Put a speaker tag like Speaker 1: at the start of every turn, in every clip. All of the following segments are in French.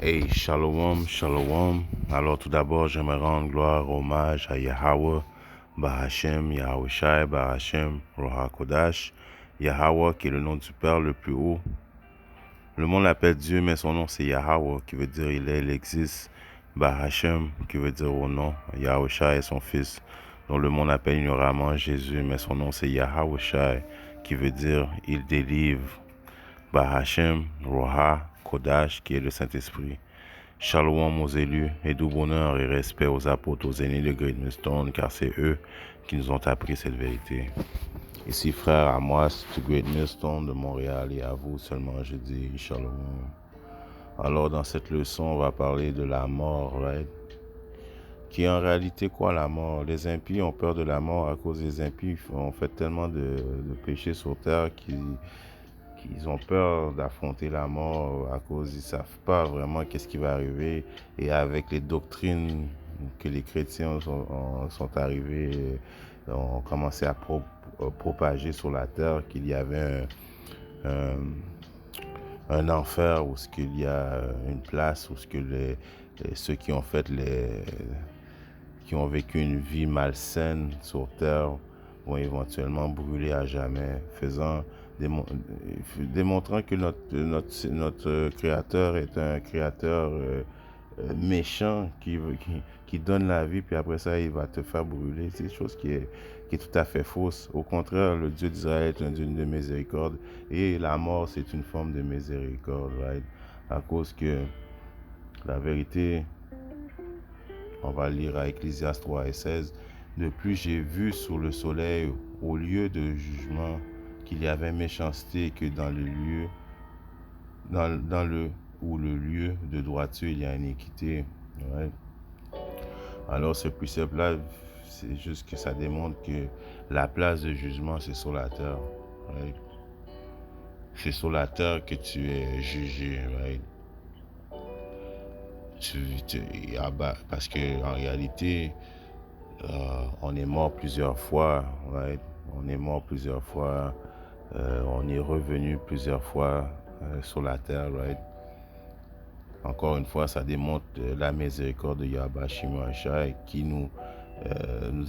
Speaker 1: Hey, shalom, shalom. Alors tout d'abord, j'aimerais rendre gloire, hommage à Yahweh, Bahashem, Yahushai, Bahashem, Roha Kodash, Yahweh qui est le nom du Père le plus haut. Le monde l'appelle Dieu, mais son nom c'est Yahweh, qui veut dire il est, il existe. Bahashem, qui veut dire au nom. Yahushai est son fils, dont le monde appelle ignoramment Jésus, mais son nom c'est Yahushai, qui veut dire il délivre. Bahashem, Roha Kodash, qui est le Saint-Esprit. Shalom aux élus et doux bonheur et respect aux apôtres, aux aînés de Great Millstone, car c'est eux qui nous ont appris cette vérité. Ici, frère Amos du Great Millstone de Montréal, et à vous seulement je dis Shalom. Alors, dans cette leçon, on va parler de la mort, right? Qui est en réalité quoi la mort? Les impies ont peur de la mort à cause des impies ont fait tellement de péchés sur terre qu'ils ont peur d'affronter la mort à cause ils ne savent pas vraiment qu'est-ce qui va arriver. Et avec les doctrines que les chrétiens sont arrivés, ont commencé à propager sur la terre qu'il y avait un, un enfer où ce qu'il y a une place où ce que ceux qui ont fait qui ont vécu une vie malsaine sur terre vont éventuellement brûler à jamais, démontrant que notre créateur est un créateur méchant qui donne la vie, puis après ça, il va te faire brûler. C'est une chose qui est tout à fait fausse. Au contraire, le Dieu d'Israël est un Dieu de miséricorde, et la mort, c'est une forme de miséricorde, right? À cause que la vérité, on va lire à Ecclésiaste 3 et 16. De plus, j'ai vu sur le soleil, au lieu de jugement, qu'il y avait méchanceté, que dans le lieu, où le lieu de droiture, il y a iniquité. Ouais. Alors, ce précepte-là, c'est juste que ça démontre que la place de jugement, c'est sur la terre. Ouais. C'est sur la terre que tu es jugé. Ouais. Parce que en réalité, on est mort plusieurs fois, right? On est mort plusieurs fois, on est revenu plusieurs fois sur la terre, right? Encore une fois, ça démontre la miséricorde de Yahweh Shimashai qui nous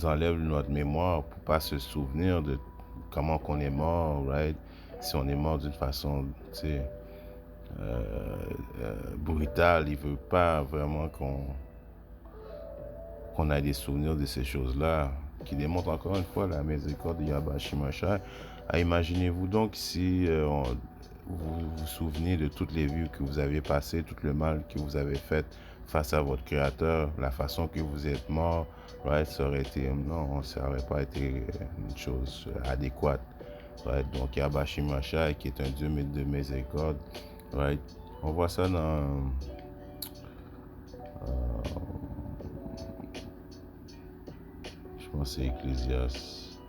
Speaker 1: enlève notre mémoire pour pas se souvenir de comment qu'on est mort, right? Si on est mort d'une façon, tu sais, brutale, il veut pas vraiment qu'on ait des souvenirs de ces choses-là, qui démontrent encore une fois la miséricorde de Yahweh Shimashai. Imaginez-vous donc si vous vous souvenez de toutes les vies que vous avez passées, tout le mal que vous avez fait face à votre Créateur, la façon que vous êtes mort, right, ça aurait été, non, ça n'aurait pas été une chose adéquate. Right? Donc Yahweh Shimashai, qui est un Dieu de miséricorde, right? On voit ça dans je pense que c'est Ecclésiaste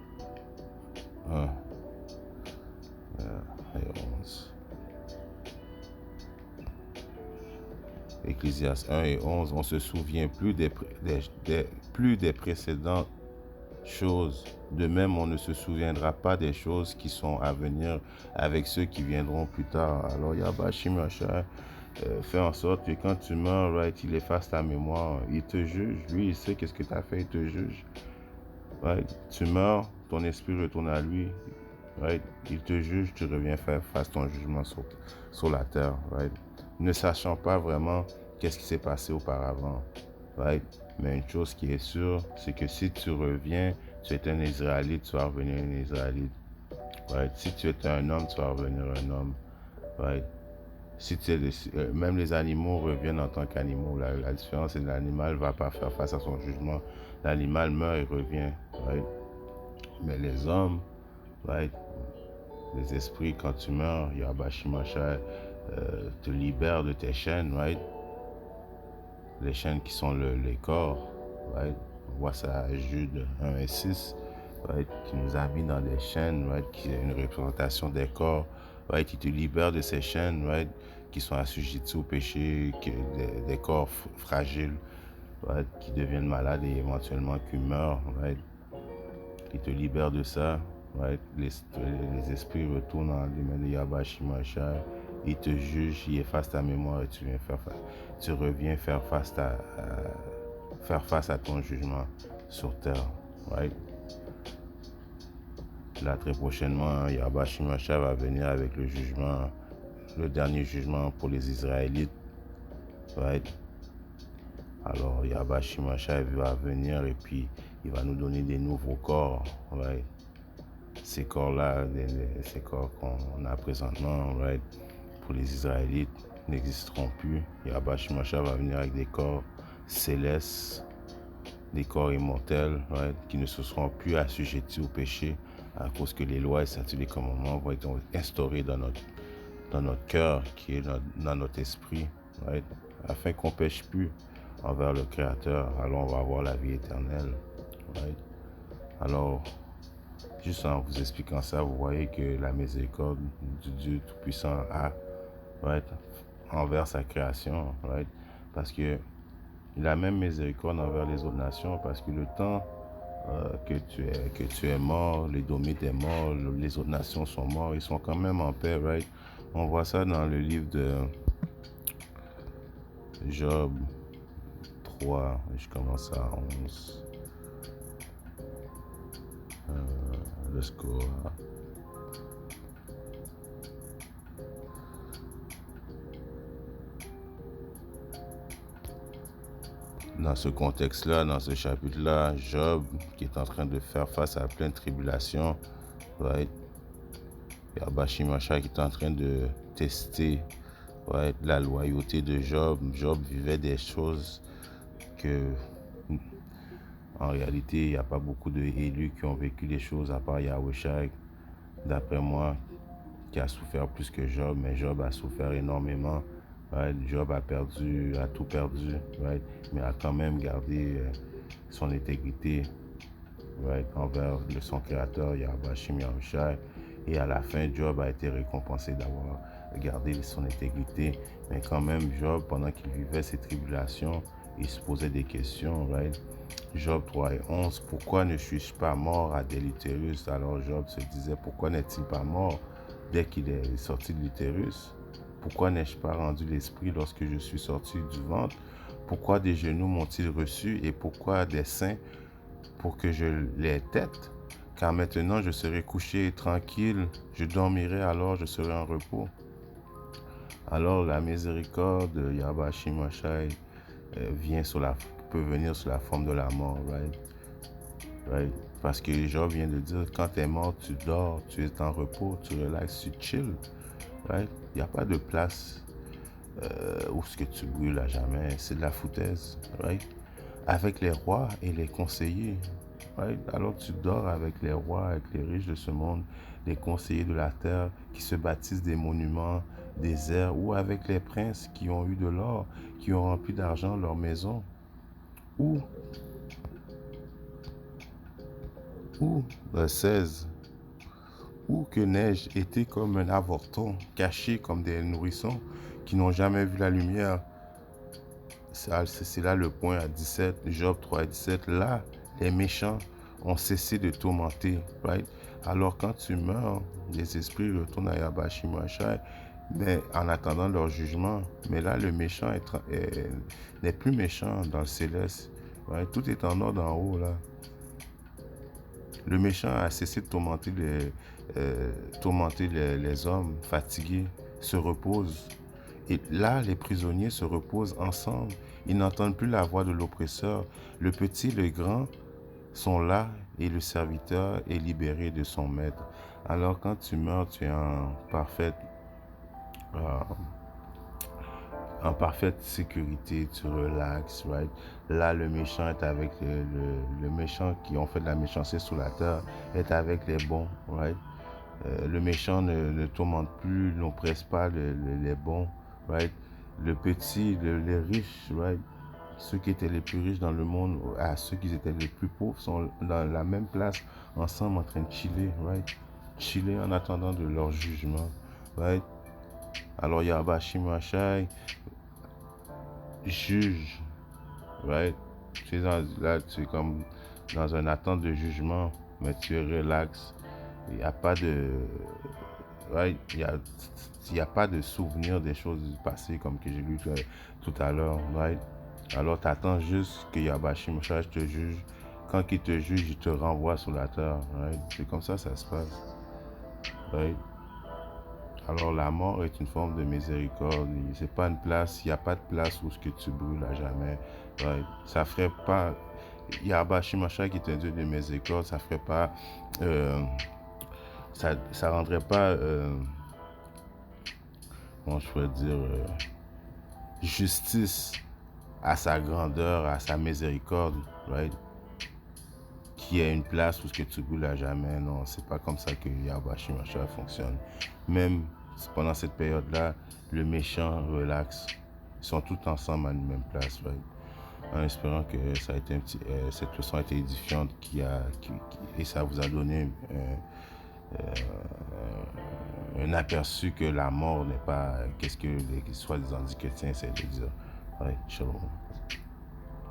Speaker 1: 1 et 11. Ecclésiaste 1 et 11, on se souvient plus des précédentes choses. De même, on ne se souviendra pas des choses qui sont à venir avec ceux qui viendront plus tard. Alors, Yahweh Shimashai fait en sorte que quand tu meurs, right, il efface ta mémoire. Il te juge. Lui, il sait qu'est-ce que tu as fait, il te juge. Right? Tu meurs, ton esprit retourne à lui. Right? Il te juge, tu reviens faire face ton jugement sur la terre. Right? Ne sachant pas vraiment qu'est-ce qui s'est passé auparavant. Right? Mais une chose qui est sûre, c'est que si tu reviens, tu es un Israélite, tu vas revenir un Israélite. Right? Si tu es un homme, tu vas revenir un homme. Right? Si même les animaux reviennent en tant qu'animaux. La différence, c'est que l'animal ne va pas faire face à son jugement. L'animal meurt et revient. Right? Mais les hommes, right? Les esprits, quand tu meurs, Yahweh Shimashai te libère de tes chaînes, right? Les chaînes qui sont les corps, right? On voit ça à Jude 1 et 6, right? Qui nous a mis dans des chaînes, right? Qui est une représentation des corps, right? Qui te libère de ces chaînes, right? Qui sont assujettis au péché, des corps fragiles, right? Qui deviennent malades et éventuellement qui meurent, right? Qui te libère de ça, right? Les esprits retournent dans les mains de Yahweh Shimashai, il te juge, il efface ta mémoire et tu reviens faire face à ton jugement sur terre, right? Là, très prochainement, Yahweh Shimashai va venir avec le jugement, le dernier jugement pour les Israélites, right? Alors, Yahweh Shimashai va venir et puis il va nous donner des nouveaux corps, right? Ces corps-là, ces corps qu'on a présentement, right, pour les Israélites, n'existeront plus. Yahweh Shimashai va venir avec des corps célestes, des corps immortels, right, qui ne se seront plus assujettis au péché à cause que les lois et statuts des commandements vont être instaurés dans notre cœur, qui est dans notre esprit, right, afin qu'on ne pêche plus envers le Créateur. Alors on va avoir la vie éternelle, right. Alors, juste en vous expliquant ça, vous voyez que la miséricorde du Dieu Tout-Puissant a, right, envers sa création, right, parce que il a même miséricorde envers les autres nations, parce que le temps que tu es mort, les Domites est mort, les autres nations sont morts, ils sont quand même en paix, right? On voit ça dans le livre de Job 3, je commence à 11. Let's go. Dans ce contexte-là, dans ce chapitre-là, Job, qui est en train de faire face à plein de tribulations, right? Yahweh Shimashai qui est en train de tester, right, la loyauté de Job. Job vivait des choses que, en réalité, il n'y a pas beaucoup d'élus qui ont vécu des choses à part Yahushua, d'après moi, qui a souffert plus que Job, mais Job a souffert énormément. Right? Job a tout perdu, right? Mais a quand même gardé son intégrité, right, envers son créateur, Yahweh Shimashai. Et à la fin, Job a été récompensé d'avoir gardé son intégrité. Mais quand même, Job, pendant qu'il vivait ces tribulations, il se posait des questions, right? Job 3 et 11, pourquoi ne suis-je pas mort à l'utérus? Alors Job se disait, pourquoi n'est-il pas mort dès qu'il est sorti de l'utérus? Pourquoi n'ai-je pas rendu l'esprit lorsque je suis sorti du ventre? Pourquoi des genoux m'ont-ils reçu et pourquoi des seins pour que je les tête? Car maintenant je serai couché tranquille, je dormirai, alors je serai en repos. Alors la miséricorde de Yahweh Shimashai peut venir sous la forme de la mort, right? Right? Parce que Job vient de dire, quand tu es mort, tu dors, tu es en repos, tu relaxes, tu chill, right? Il n'y a pas de place où ce que tu brûles à jamais, c'est de la foutaise, right? Avec les rois et les conseillers, right? Alors tu dors avec les rois, avec les riches de ce monde, les conseillers de la terre qui se bâtissent des monuments déserts, ou avec les princes qui ont eu de l'or, qui ont rempli d'argent leur maison, ou 16, ou que n'ai-je été comme un avorton, caché comme des nourrissons qui n'ont jamais vu la lumière. C'est là le point à 17, Job 3 à 17. Là, les méchants ont cessé de tourmenter, right? Alors quand tu meurs, les esprits retournent à Yahweh Shimashai, mais en attendant leur jugement. Mais là, le méchant n'est plus méchant dans le céleste, right? Tout est en ordre en haut, là. Le méchant a cessé de tourmenter les hommes fatigués, se reposent. Et là, les prisonniers se reposent ensemble. Ils n'entendent plus la voix de l'oppresseur. Le petit, le grand sont là et le serviteur est libéré de son maître. Alors quand tu meurs, tu es en parfaite sécurité, tu relaxes, right? Là, le méchant est avec le méchant qui ont fait de la méchanceté sur la terre, est avec les bons, right? Le méchant ne tourmente plus, n'oppresse pas les bons, right? Le petit, les riches, right? Ceux qui étaient les plus riches dans le monde, à ceux qui étaient les plus pauvres, sont dans la même place, ensemble, en train de chiller, right? Chiller en attendant de leur jugement, right? Alors, Yahweh Shimashai juge, right? Là, tu es comme dans une attente de jugement, mais tu es relax. Il n'y a pas de right? Il y a pas de souvenir des choses du passé comme que j'ai lu tout à l'heure, right? Alors tu attends juste que Yahweh Moshiach te juge. Quand il te juge, il te renvoie sur la terre, right? C'est comme ça se passe, right? Alors la mort est une forme de miséricorde. C'est pas une place, il n'y a pas de place où ce que tu brûles à jamais. Right? Ça ferait pas. Yahweh Moshiach qui est un Dieu de miséricorde, ça ferait pas. Ça rendrait pas. Comment je pourrais dire, justice à sa grandeur, à sa miséricorde, right? Qui est une place où ce que tu brûles à jamais. Non, c'est pas comme ça que Yahweh Moshiach fonctionne. Même pendant cette période-là, le méchant relaxe. Ils sont tous ensemble à une même place, right? En espérant que ça a été cette leçon a été édifiante et ça vous a donné un aperçu que la mort n'est pas qu'est-ce que les soi-disant chrétiens essaient de dire. Ouais, shalom.